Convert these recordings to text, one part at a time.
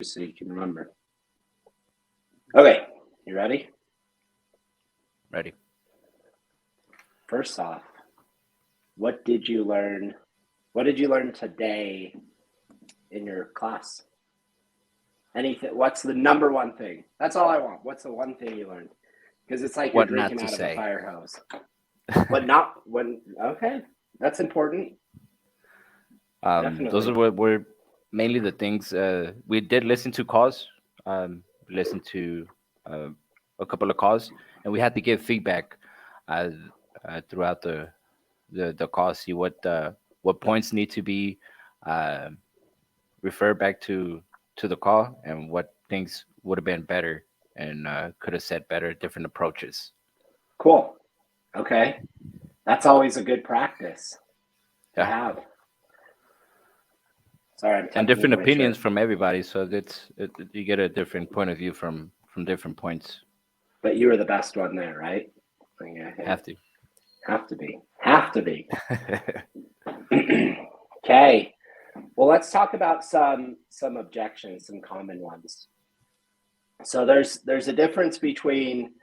so you can remember. Okay, you ready? Ready. First off, what did you learn? What did you learn today in your class? Anything? What's the number one thing? That's all I want. What's the one thing you learned? Because it's like you're drinking out of a fire hose. What not? When? Okay, that's important. Those were mainly the things we did listen to calls. Listen to a couple of calls, and we had to give feedback throughout the call. See what points need to be referred back to the call, and what things would have been better and could have said better, different approaches. Cool. Okay, that's always a good practice to have. Sorry, and different opinions from everybody, so you get a different point of view from different points. But you were the best one there, right? Have to be. Okay. Well, let's talk about some objections, some common ones. So there's a difference between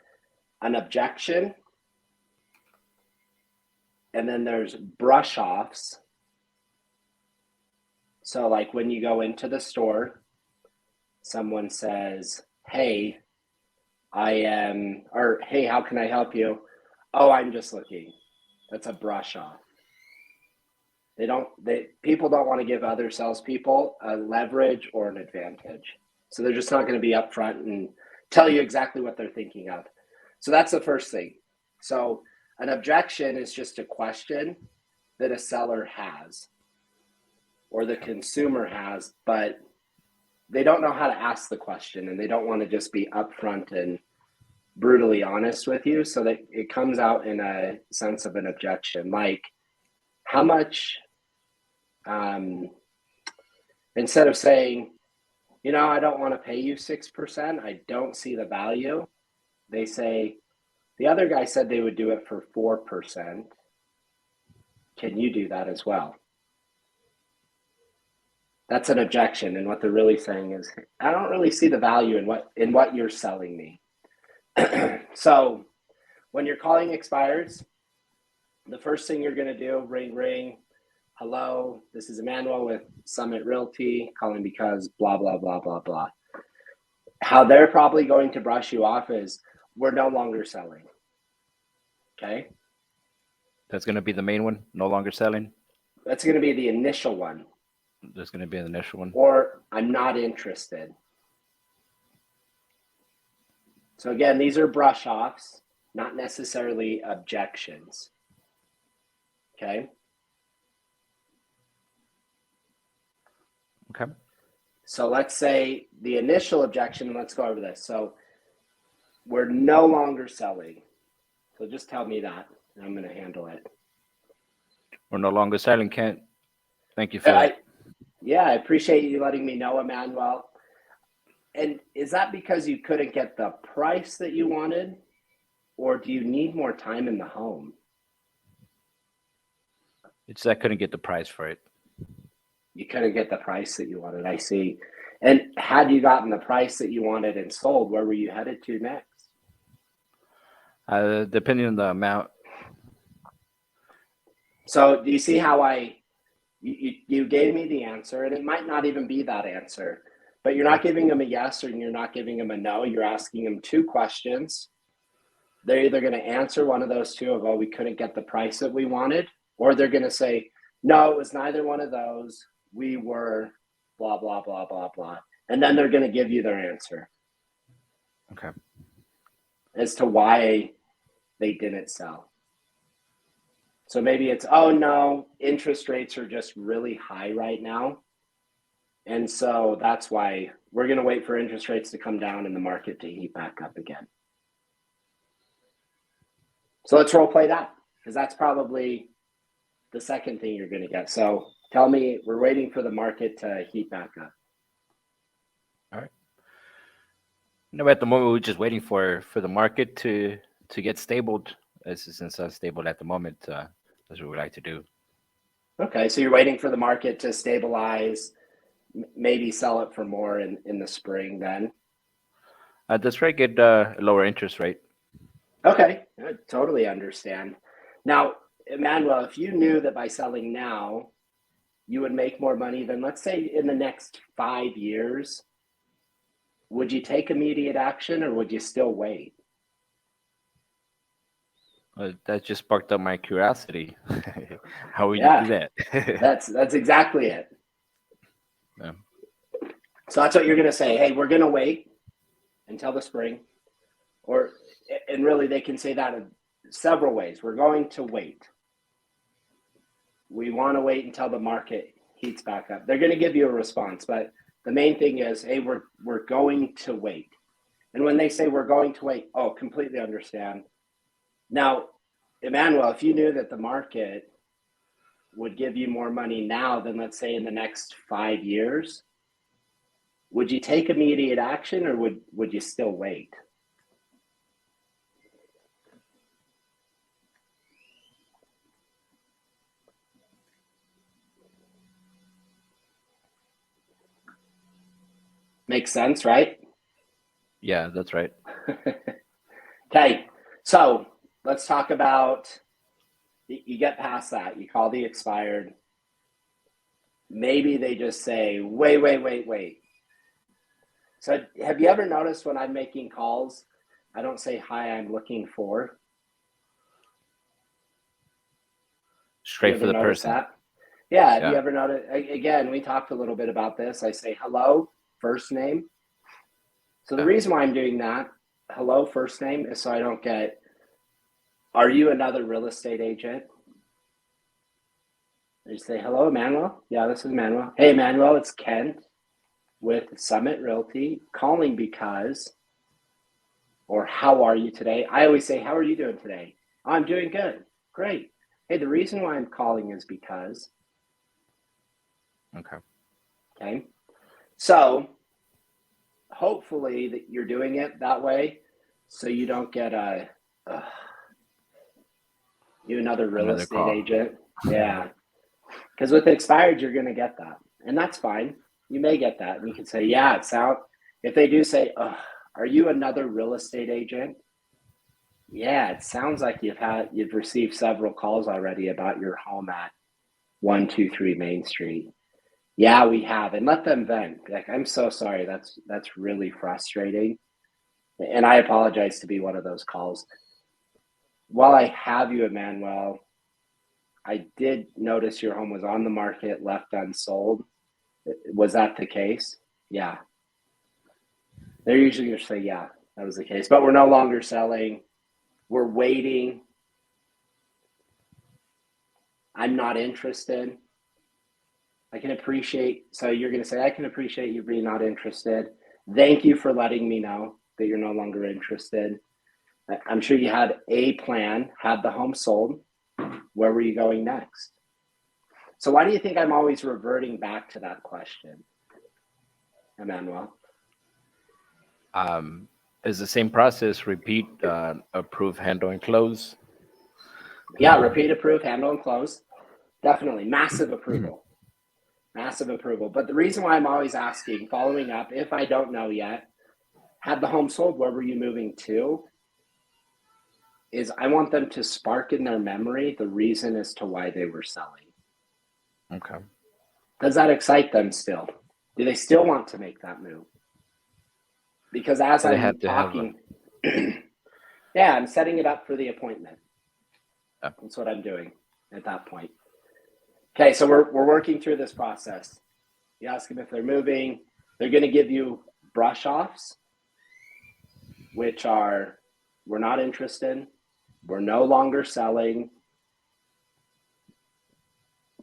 an objection and then there's brush offs. So like when you go into the store, someone says, hey, hey, how can I help you? Oh, I'm just looking. That's a brush off. People don't want to give other salespeople a leverage or an advantage. So they're just not going to be upfront and tell you exactly what they're thinking of. So that's the first thing. So an objection is just a question that a seller has or the consumer has, but they don't know how to ask the question and they don't want to just be upfront and brutally honest with you. So that it comes out in a sense of an objection, like how much, instead of saying, I don't want to pay you 6%, I don't see the value. They say, the other guy said they would do it for 4%. Can you do that as well? That's an objection. And what they're really saying is, I don't really see the value in what you're selling me. So when your calling expires, the first thing you're going to do, ring, ring. Hello, this is Emmanuel with Summit Realty, calling because blah, blah, blah, blah, blah. How they're probably going to brush you off is, we're no longer selling. Okay? That's going to be the main one, no longer selling? That's going to be the initial one. That's going to be the initial one. Or, I'm not interested. So again, these are brush offs, not necessarily objections. Okay? Okay. So let's say the initial objection, let's go over this. So we're no longer selling. So just tell me that, and I'm going to handle it. We're no longer selling, Kent. Thank you for that. I appreciate you letting me know, Emmanuel. And is that because you couldn't get the price that you wanted? Or do you need more time in the home? I couldn't get the price for it. You couldn't get the price that you wanted, I see. And had you gotten the price that you wanted and sold, where were you headed to next? Depending on the amount. So do you see how you gave me the answer, and it might not even be that answer, but you're not giving them a yes or you're not giving them a no. You're asking them two questions. They're either going to answer one of those two of, oh, we couldn't get the price that we wanted, or they're going to say, no, it was neither one of those. We were blah, blah, blah, blah, blah. And then they're going to give you their answer. Okay. As to why they didn't sell. So maybe it's, oh no, interest rates are just really high right now. And so that's why we're going to wait for interest rates to come down and the market to heat back up again. So let's role play that, because that's probably the second thing you're going to get. So tell me, we're waiting for the market to heat back up. All right. No, at the moment, we're just waiting for the market to get stable. Since it's unstable at the moment, that's what we like to do. Okay, so you're waiting for the market to stabilize, maybe sell it for more in the spring then. That's right. Get a lower interest rate. Okay, I totally understand. Now, Emmanuel, if you knew that by selling now, you would make more money than, let's say, in the next 5 years, would you take immediate action or would you still wait? That just sparked up my curiosity. How would you Yeah, do that? that's exactly it. Yeah. So that's what you're going to say. Hey, we're going to wait until the spring. And really, they can say that in several ways. We're going to wait. We want to wait until the market heats back up. They're going to give you a response, but the main thing is, hey, we're going to wait. And when they say we're going to wait, oh, completely understand. Now, Emmanuel, if you knew that the market would give you more money now than, let's say, in the next 5 years, would you take immediate action or would you still wait? Makes sense, right? Yeah, that's right. Okay, so let's talk about, you get past that, you call the expired. Maybe they just say, wait. So have you ever noticed when I'm making calls, I don't say, hi, I'm looking for? Straight for the person. That? Yeah, have you ever noticed? Again, we talked a little bit about this. I say, hello, first name. So the reason why I'm doing that, hello, first name, is so I don't get, are you another real estate agent? I just say, hello, Emmanuel. Yeah, this is Emmanuel. Hey, Emmanuel, it's Kent with Summit Realty calling because, or how are you today? I always say, how are you doing today? I'm doing good. Great. Hey, the reason why I'm calling is because. Okay. So hopefully that you're doing it that way so you don't get another real estate agent. Yeah. Because with expired, you're going to get that. And that's fine. You may get that. And you can say, yeah, if they do say, are you another real estate agent? Yeah, it sounds like you've received several calls already about your home at 123 Main Street. Yeah, we have. And let them vent. Like, I'm so sorry. That's really frustrating. And I apologize to be one of those calls. While I have you, Emmanuel, I did notice your home was on the market, left unsold. Was that the case? Yeah. They're usually going to say, yeah, that was the case. But we're no longer selling. We're waiting. I'm not interested. I can appreciate, so you're going to say, I can appreciate you being not interested. Thank you for letting me know that you're no longer interested. I'm sure you had a plan, had the home sold. Where were you going next? So why do you think I'm always reverting back to that question, Emmanuel? It's the same process. Repeat, approve, handle, and close. Yeah, repeat, approve, handle, and close. Definitely. Massive approval. Massive approval. But the reason why I'm always asking, following up, if I don't know yet, had the home sold, where were you moving to? Is I want them to spark in their memory the reason as to why they were selling. Okay. Does that excite them still? Do they still want to make that move? Because as I'm talking, yeah, I'm setting it up for the appointment. Yeah. That's what I'm doing at that point. Okay, so we're working through this process. You ask them if they're moving. They're going to give you brush offs, which are, we're not interested. We're no longer selling.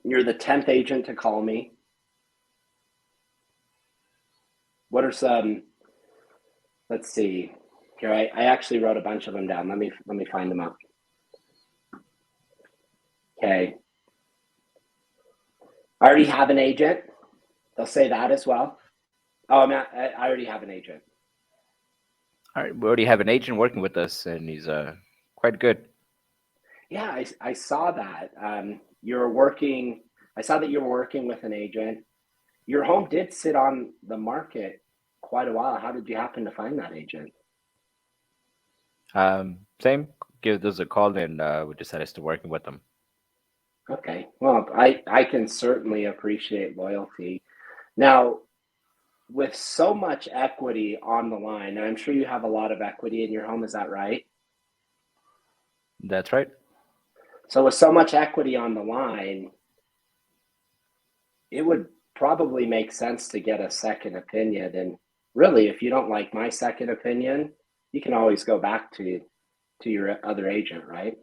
You're the 10th agent to call me. What are some, let's see. Here, I actually wrote a bunch of them down. Let me find them up. Okay. I already have an agent. They'll say that as well. Oh, I already have an agent. All right, we already have an agent working with us, and he's quite good. Yeah, I saw that. I saw that you were working with an agent. your home did sit on the market quite a while. How did you happen to find that agent? Same. Give us a call, and we decided to working with them. Okay. Well, I can certainly appreciate loyalty. Now, with so much equity on the line, and I'm sure you have a lot of equity in your home, is that right? That's right. So with so much equity on the line, it would probably make sense to get a second opinion. And really, if you don't like my second opinion, you can always go back to your other agent, right?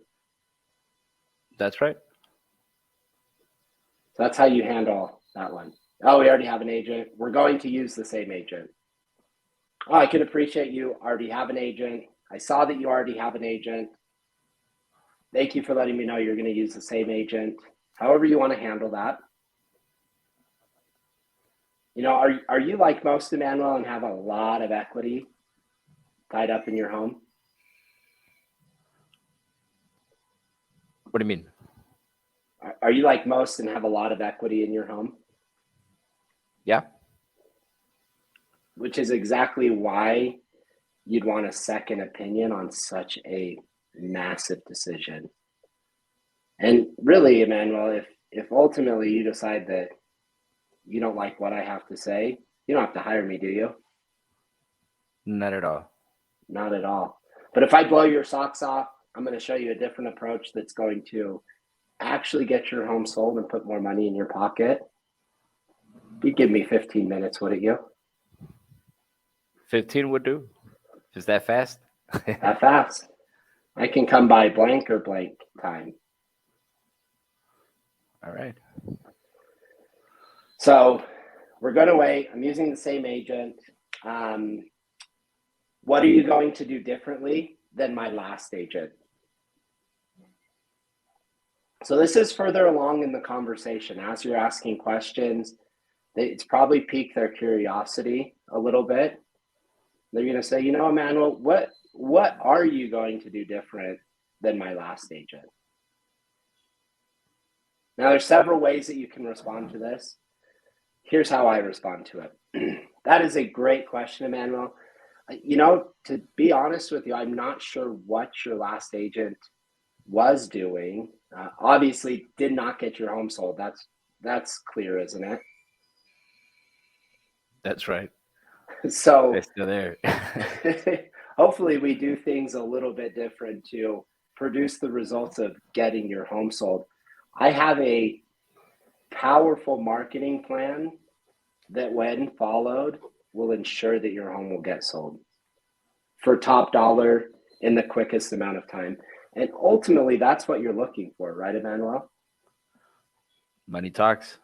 That's right. So that's how you handle that one. Oh, we already have an agent. We're going to use the same agent. Oh, I can appreciate you already have an agent. I saw that you already have an agent. Thank you for letting me know you're going to use the same agent. However you want to handle that. You know, are you like most, Emmanuel, and have a lot of equity tied up in your home? What do you mean? Are you like most and have a lot of equity in your home? Yeah. Which is exactly why you'd want a second opinion on such a massive decision. And really, Emmanuel, if ultimately you decide that you don't like what I have to say, you don't have to hire me, do you? Not at all. Not at all. But if I blow your socks off, I'm going to show you a different approach that's going to actually get your home sold and put more money in your pocket. You'd give me 15 minutes, wouldn't you? 15 would do. Is that fast? That fast. I can come by blank or blank time. All right. So we're going to wait. I'm using the same agent. What are you going to do differently than my last agent? So this is further along in the conversation. As you're asking questions, it's probably piqued their curiosity a little bit. They're going to say, you know, Emmanuel, what are you going to do different than my last agent? Now, there's several ways that you can respond to this. Here's how I respond to it. That is a great question, Emmanuel. You know, to be honest with you, I'm not sure what your last agent was doing. Obviously, did not get your home sold. That's clear, isn't it? That's right. So It's still there. hopefully we do things a little bit different to produce the results of getting your home sold. I have a powerful marketing plan that, when followed, will ensure that your home will get sold for top dollar in the quickest amount of time. And ultimately, that's what you're looking for, right, Emmanuel? Money talks.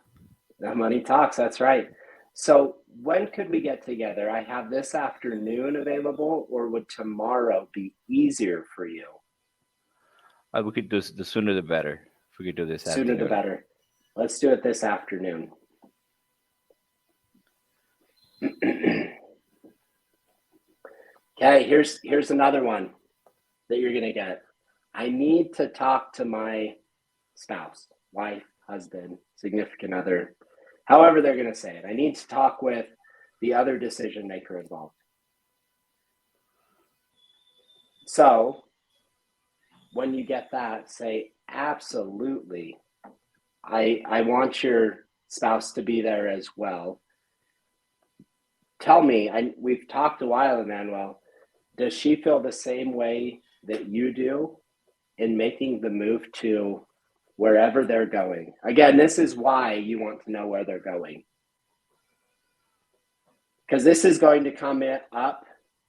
The money talks, that's right. So when could we get together? I have this afternoon available, or would tomorrow be easier for you? We could do the sooner the better. If we could do this Sooner the afternoon. better. Let's do it this afternoon. Okay, here's another one that you're gonna get. I need to talk to my spouse, wife, husband, significant other, however they're gonna say it. I need to talk with the other decision maker involved. So when you get that, say, absolutely. I want your spouse to be there as well. Tell me, we've talked a while, Emmanuel. Does she feel the same way that you do in making the move to wherever they're going? Again, this is why you want to know where they're going. Because this is going to come up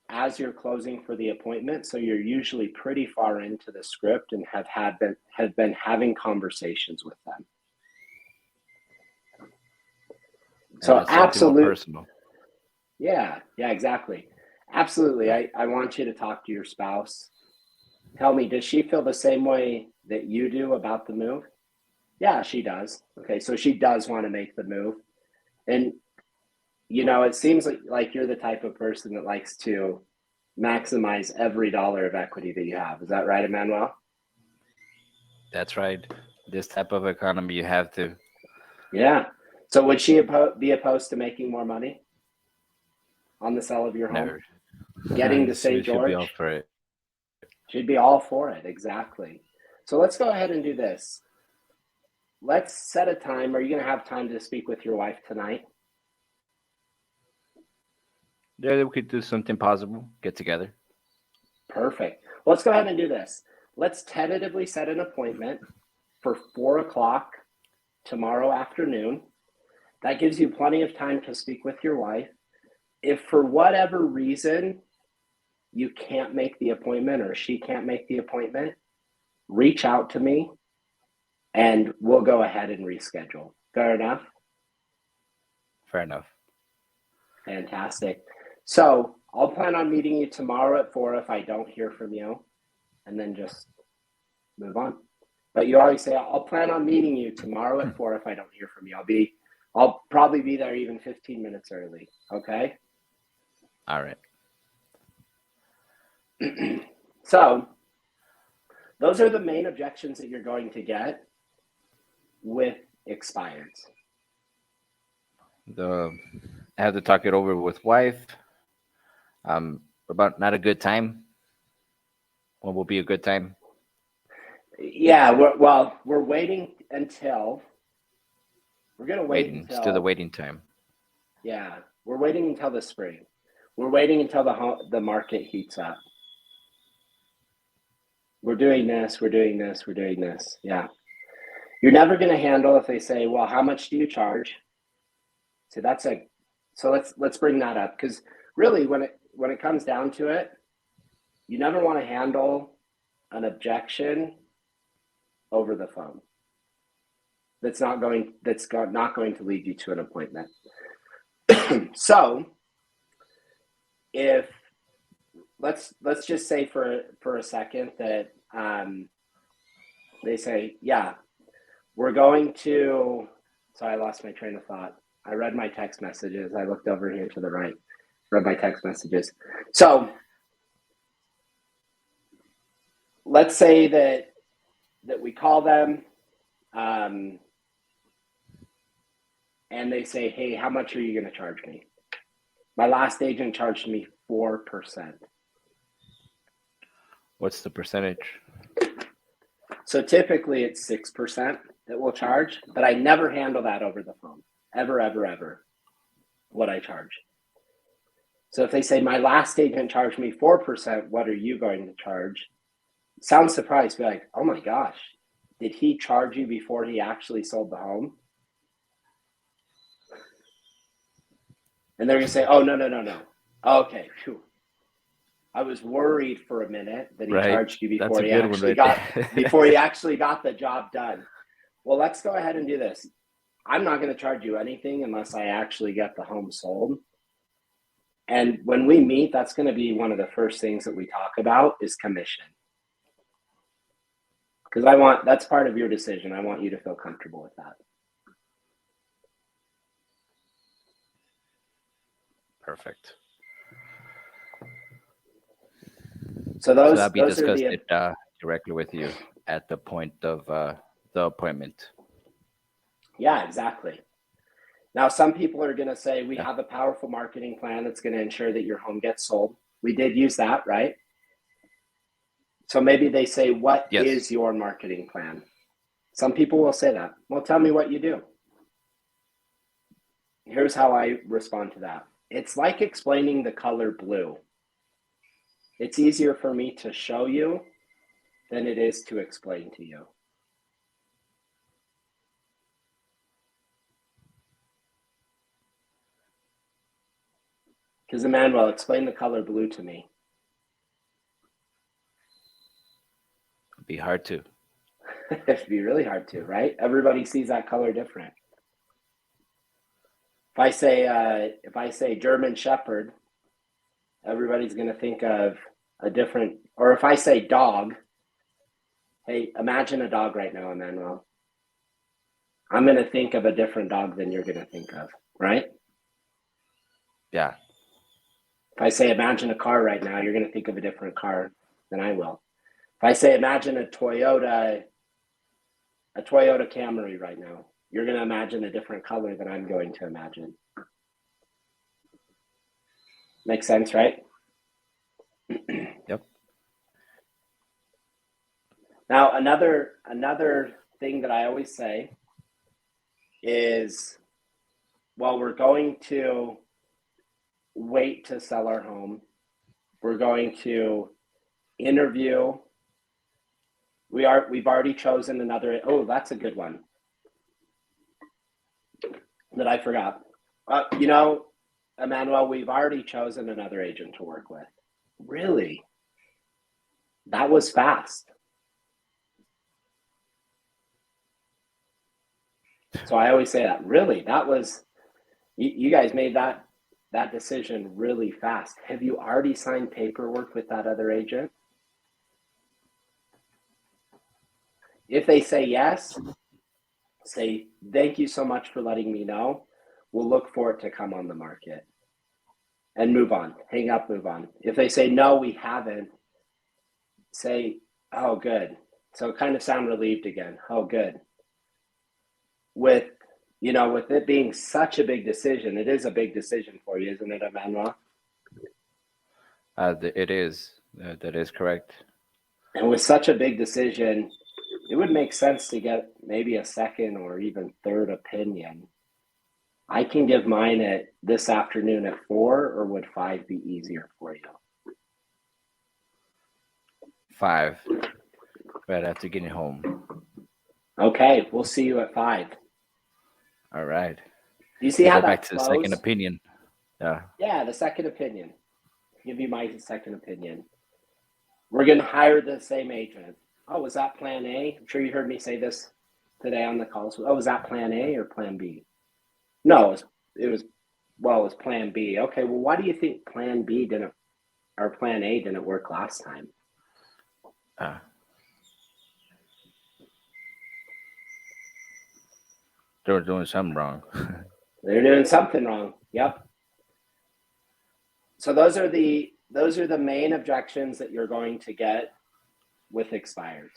as you're closing for the appointment. So you're usually pretty far into the script and have been having conversations with them. So absolutely. Personal. Yeah, exactly. Absolutely. I want you to talk to your spouse. Tell me, does she feel the same way that you do about the move? Yeah, she does. Okay, so she does want to make the move. And, you know, it seems like you're the type of person that likes to maximize every dollar of equity that you have. Is that right, Emmanuel? That's right. This type of economy, you have to. Yeah. So would she be opposed to making more money on the sale of your home? Never. Getting to say She should be all George? for it. She'd be all for it, exactly. So let's go ahead and do this. Let's set a time. Are you going to have time to speak with your wife tonight? Yeah, we could do something possible. Get together. Perfect. Well, let's go ahead and do this. Let's tentatively set an appointment for 4 o'clock tomorrow afternoon. That gives you plenty of time to speak with your wife. If for whatever reason you can't make the appointment or she can't make the appointment, reach out to me and we'll go ahead and reschedule. Fair enough? Fair enough. Fantastic. So I'll plan on meeting you tomorrow at 4 if I don't hear from you, and then just move on. But you always say, I'll plan on meeting you tomorrow at 4 if I don't hear from you. I'll probably be there even 15 minutes early. Okay? All right. So those are the main objections that you're going to get with expireds. I have to talk it over with wife. About not a good time. What will be a good time? Yeah, we're waiting until we're gonna wait until still the waiting time. Yeah, we're waiting until the spring. We're waiting until the market heats up. We're doing this. We're doing this. We're doing this. Yeah, you're never gonna handle if they say, "Well, how much do you charge?" So let's bring that up, because really when it comes down to it, you never want to handle an objection over the phone. That's not going to lead you to an appointment. So if let's just say for a second that they say, yeah, we're going to, sorry, I lost my train of thought. I read my text messages. I looked over here to the right, read my text messages. So let's say that we call them and they say, hey, how much are you going to charge me? My last agent charged me 4%. What's the percentage? So typically it's 6% that we'll charge, but I never handle that over the phone. Ever, what I charge. So if they say my last agent charged me 4%, what are you going to charge? Sounds surprised, be like, oh my gosh, did he charge you before he actually sold the home? And they're gonna say, oh, no. Okay, phew. I was worried for a minute that he charged you before he actually got the job done. Well, let's go ahead and do this. I'm not going to charge you anything unless I actually get the home sold. And when we meet, that's going to be one of the first things that we talk about is commission. Because that's part of your decision. I want you to feel comfortable with that. Perfect. So that'll be discussed directly with you at the point of the appointment. Yeah, exactly. Now, some people are going to say, we have a powerful marketing plan that's going to ensure that your home gets sold. We did use that, right? So maybe they say, what is your marketing plan? Some people will say that. Well, tell me what you do. Here's how I respond to that. It's like explaining the color blue. It's easier for me to show you than it is to explain to you. Because Emmanuel, explain the color blue to me. It'd be hard to. It'd be really hard to, right? Everybody sees that color different. If I say German Shepherd, everybody's going to think of a different, or if I say dog, hey, imagine a dog right now, Emmanuel. I'm going to think of a different dog than you're going to think of, right? Yeah. If I say imagine a car right now, you're going to think of a different car than I will. If I say imagine a Toyota Camry right now, you're going to imagine a different color than I'm going to imagine. Makes sense, right? Yep. Now, another thing that I always say is, well, we're going to wait to sell our home. We're going to interview. We've already chosen another. Oh, that's a good one that I forgot. Emmanuel, we've already chosen another agent to work with. Really? That was fast. So I always say that. Really, that was, you guys made that decision really fast. Have you already signed paperwork with that other agent? If they say yes, say, thank you so much for letting me know. We'll look for it to come on the market. And move on. Hang up, move on. If they say, no, we haven't, say, oh, good. So kind of sound relieved again. Oh, good. With it being such a big decision, it is a big decision for you, isn't it, Emmanuel? It is. That is correct. And with such a big decision, it would make sense to get maybe a second or even third opinion. I can give mine at this afternoon at 4, or would 5 be easier for you? 5, right after getting home. Okay, we'll see you at 5. All right. Do you see We'll how go that back to the flows? second opinion. Yeah. Yeah, the second opinion. Give you my second opinion. We're going to hire the same agent. Oh, was that plan A? I'm sure you heard me say this today on the calls. Oh, was that plan A or plan B? No, it was plan B. Okay, well, why do you think plan B didn't, or plan A didn't work last time? They were doing something wrong. They're doing something wrong. Yep. So those are the main objections that you're going to get with expires.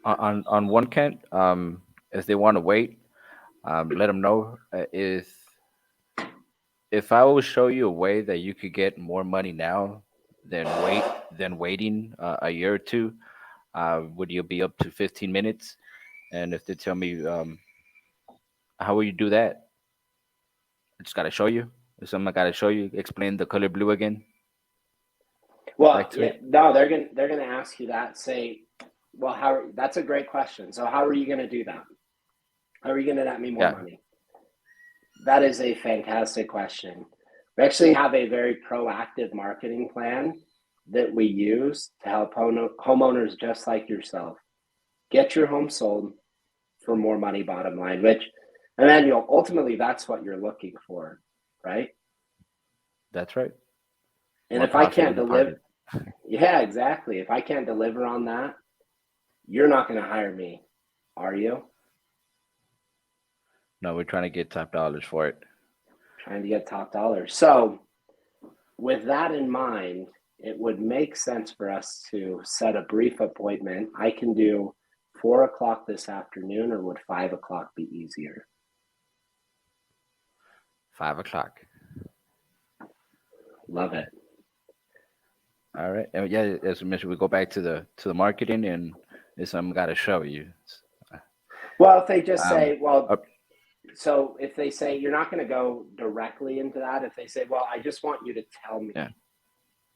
On one count, if they want to wait, let them know. If I will show you a way that you could get more money now than waiting a year or two, would you be up to 15 minutes? And if they tell me, how will you do that? I just gotta show you. There's something I gotta show you. Explain the color blue again. Well, yeah, no, they're gonna ask you that. Say, well, that's a great question. So how are you gonna do that? How are you gonna net me more money? That is a fantastic question. We actually have a very proactive marketing plan that we use to help homeowners just like yourself get your home sold for more money, bottom line, which, Emmanuel, ultimately that's what you're looking for, right? That's right. And if I can't deliver, yeah, exactly. If I can't deliver on that, you're not going to hire me, are you? No, we're trying to get top dollars for it. Trying to get top dollars. So with that in mind, it would make sense for us to set a brief appointment. I can do 4 o'clock this afternoon, or would 5 o'clock be easier? 5 o'clock. Love it. All right. And yeah, as we mentioned, we go back to the marketing, and it's something I got to show you. Well, if they just say, so if they say you're not going to go directly into that, if they say, well, I just want you to tell me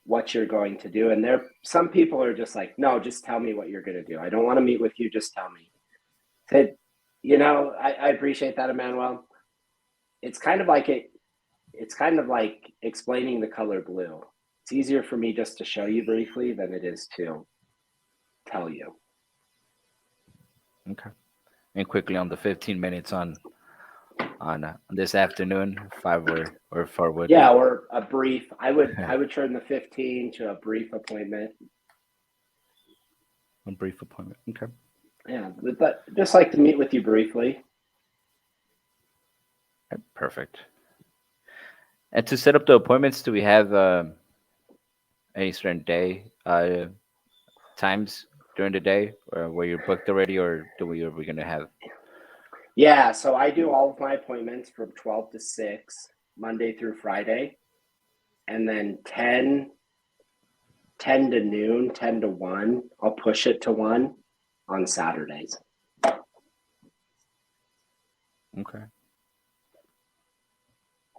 what you're going to do, and some people are just like, no, just tell me what you're going to do. I don't want to meet with you. Just tell me. I appreciate that, Emmanuel. It's kind of like explaining the color blue. It's easier for me just to show you briefly than it is to tell you. Okay. And quickly on the 15 minutes on this afternoon, 5 or 4 would. Yeah, or a brief. I would turn the 15 to a brief appointment. A brief appointment. Okay. Yeah, but just like to meet with you briefly. Okay, perfect. And to set up the appointments, do we have any certain day times during the day, or where you're booked already, or are we going to have? Yeah, so I do all of my appointments from 12 to 6, Monday through Friday, and then 10 to noon, 10 to 1, I'll push it to 1 on Saturdays. Okay.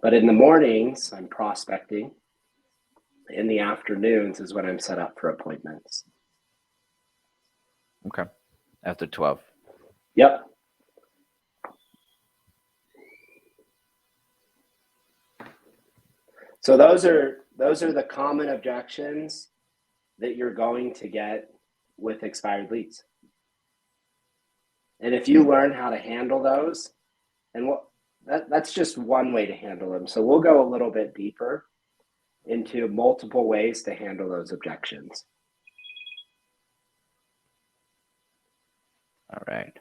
But in the mornings, I'm prospecting. In the afternoons is when I'm set up for appointments. Okay. After 12. Yep. So those are the common objections that you're going to get with expired leads. And if you learn how to handle those, and that's just one way to handle them. So we'll go a little bit deeper into multiple ways to handle those objections. All right.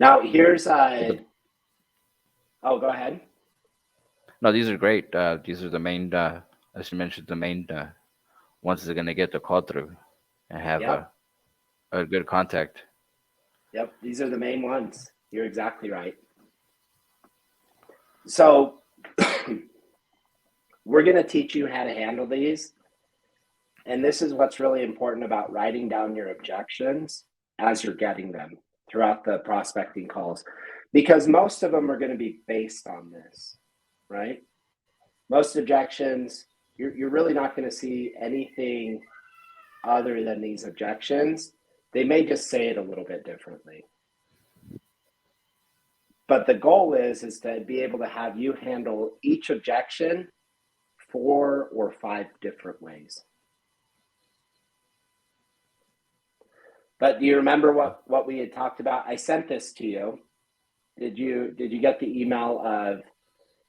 Now here's oh, go ahead. No, these are great. These are the main, as you mentioned, the main ones that are going to get the call through and have Yep. a good contact. Yep, these are the main ones. You're exactly right. So we're going to teach you how to handle these. And this is what's really important about writing down your objections as you're getting them throughout the prospecting calls, because most of them are going to be based on this, right? Most objections, you're really not going to see anything other than these objections. They may just say it a little bit differently. But the goal is to be able to have you handle each objection 4 or 5 different ways. But do you remember what we had talked about? I sent this to you. Did you get the email of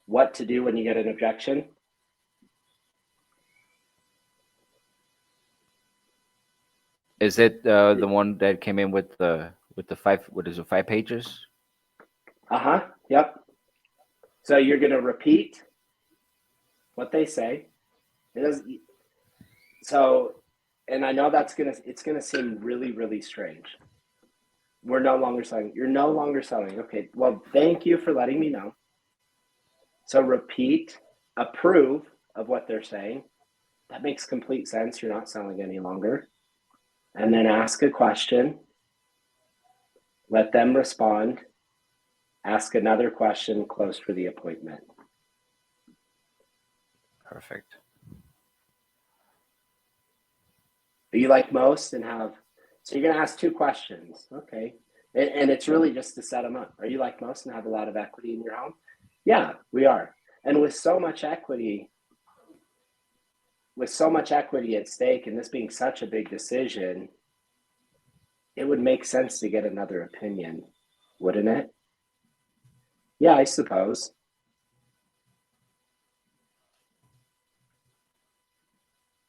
what to do when you get an objection? Is it the one that came in with the 5? What is it? 5 pages? Yep. So you're going to repeat what they say. It does. So, and I know it's gonna seem really, really strange. We're no longer selling. You're no longer selling. Okay. Well, thank you for letting me know. So repeat, approve of what they're saying. That makes complete sense. You're not selling any longer. And then ask a question. Let them respond. Ask another question. Close for the appointment. Perfect. Are you like most and have, so you're going to ask 2 questions. Okay. And it's really just to set them up. Are you like most and have a lot of equity in your home? Yeah, we are. And with so much equity at stake and this being such a big decision, it would make sense to get another opinion, wouldn't it? Yeah, I suppose.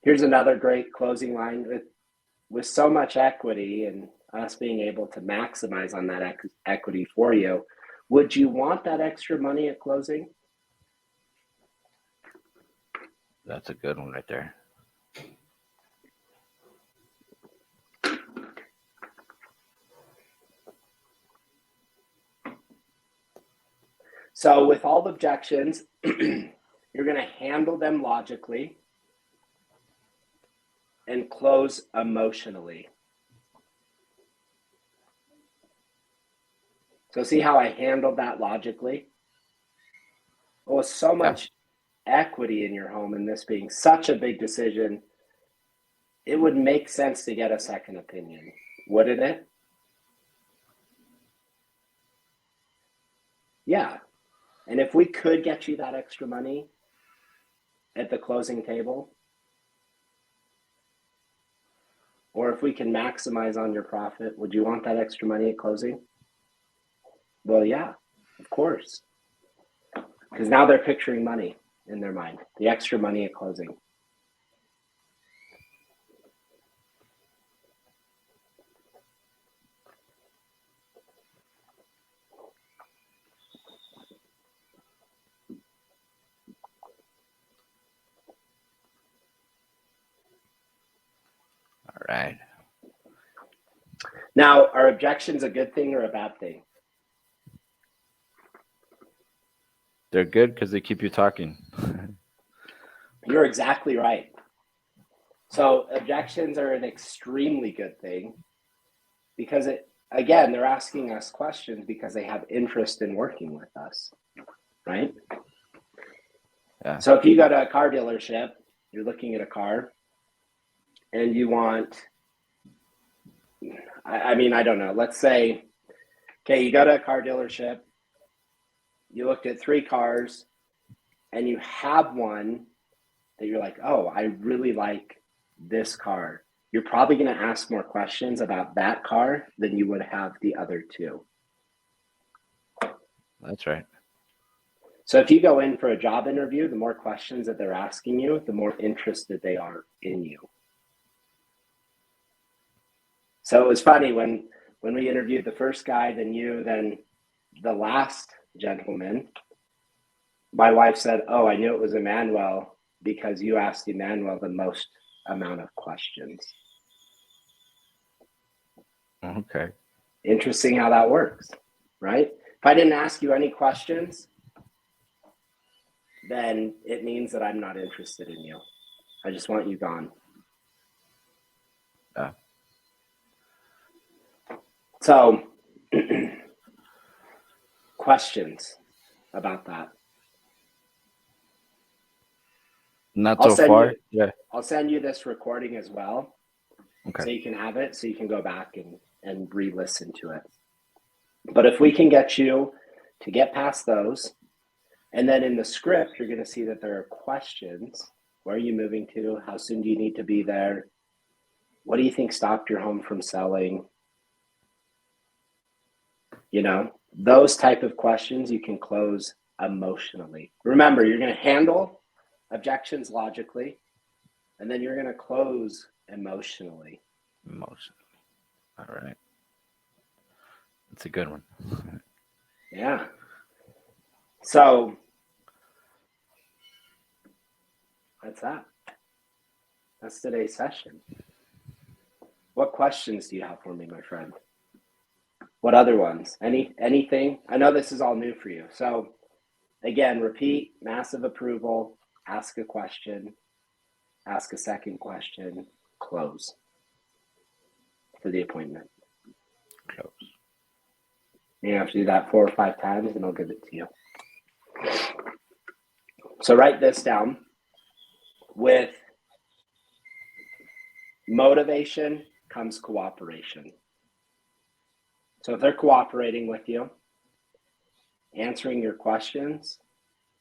Here's another great closing line. With so much equity and us being able to maximize on that equity for you, would you want that extra money at closing? That's a good one right there. So with all objections, you're going to handle them logically and close emotionally. So see how I handled that logically? Well, with so much equity in your home and this being such a big decision, it would make sense to get a second opinion, wouldn't it? Yeah. And if we could get you that extra money at the closing table, or if we can maximize on your profit, would you want that extra money at closing? Well, yeah, of course. Because now they're picturing money in their mind, the extra money at closing. All right. Now, are objections a good thing or a bad thing? They're good because they keep you talking. You're exactly right. So objections are an extremely good thing because again, they're asking us questions because they have interest in working with us, right? Yeah. So if you go to a car dealership, you're looking at a car and you want, I don't know, let's say, okay, you go to a car dealership, you looked at 3 cars and you have one that you're like, oh, I really like this car. You're probably going to ask more questions about that car than you would have the other 2. That's right. So if you go in for a job interview, the more questions that they're asking you, the more interested they are in you. So it was funny when we interviewed the first guy, then you, then the last gentleman, my wife said, oh, I knew it was Emmanuel because you asked Emmanuel the most amount of questions. Okay. Interesting how that works, right? If I didn't ask you any questions, then it means that I'm not interested in you. I just want you gone. Yeah. So, questions about that? Not so far. Yeah. I'll send you this recording as well. Okay. So you can have it, so you can go back and re-listen to it. But if we can get you to get past those, and then in the script, you're going to see that there are questions. Where are you moving to? How soon do you need to be there? What do you think stopped your home from selling? You know, those type of questions you can close emotionally. Remember, you're going to handle objections logically, and then you're going to close emotionally. All right. That's a good one. Yeah. So that's that. That's today's session. What questions do you have for me, my friend? What other ones? Anything? I know this is all new for you. So again, repeat, massive approval, ask a question, ask a second question, close for the appointment. Close. You have to do that 4 or 5 times and I'll give it to you. So write this down. With motivation comes cooperation. So if they're cooperating with you, answering your questions,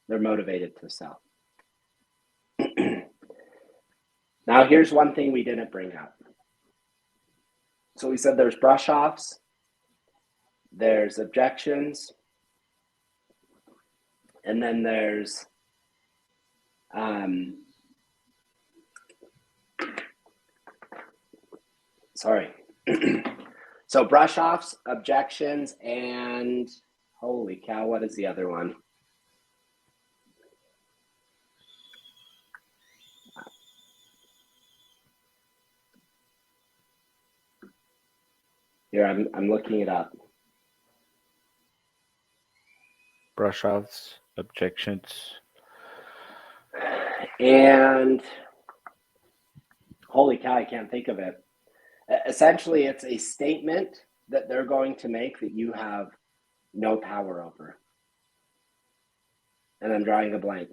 they're motivated to sell. Now, here's one thing we didn't bring up. So we said there's brush offs, there's objections, and then there's so brush offs, objections, and holy cow, what is the other one? Here, I'm looking it up. Brush offs, objections. And holy cow, I can't think of it. Essentially, it's a statement that they're going to make that you have no power over. And I'm drawing a blank.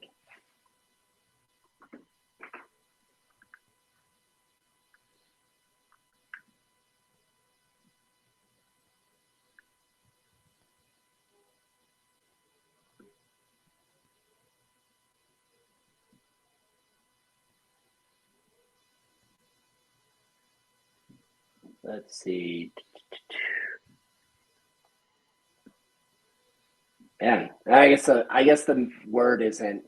Let's see. Man, I guess the word isn't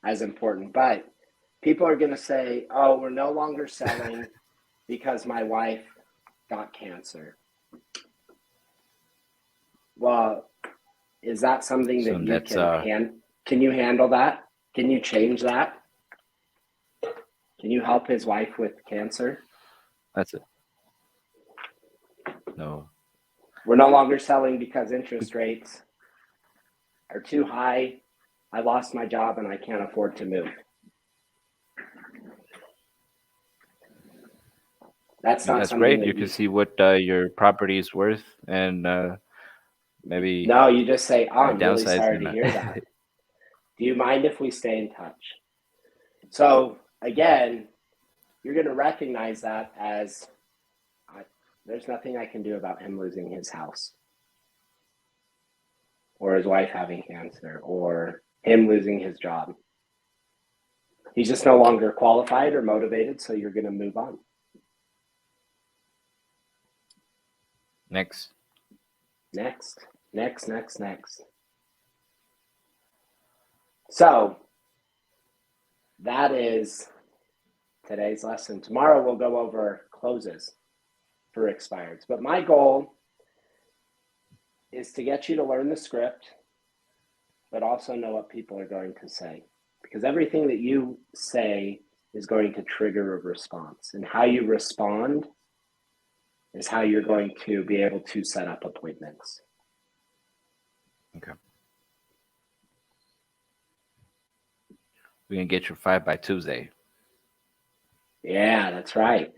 as important, but people are going to say, "Oh, we're no longer selling because my wife got cancer." Well, is that something that you can you handle that? Can you change that? Can you help his wife with cancer? That's it. No. We're no longer selling because interest rates are too high. I lost my job and I can't afford to move. That's not That's something great. that You can see what your property is worth, and maybe No, you just say, oh, I'm really downsize sorry and to hear that. Do you mind if we stay in touch? So again, you're going to recognize that as there's nothing I can do about him losing his house or his wife having cancer or him losing his job. He's just no longer qualified or motivated, so you're going to move on. next. Next. So that is today's lesson. Tomorrow we'll go over closes for expireds. But my goal is to get you to learn the script, but also know what people are going to say. Because everything that you say is going to trigger a response. And how you respond is how you're going to be able to set up appointments. Okay. We can get your 5 by Tuesday. Yeah, that's right.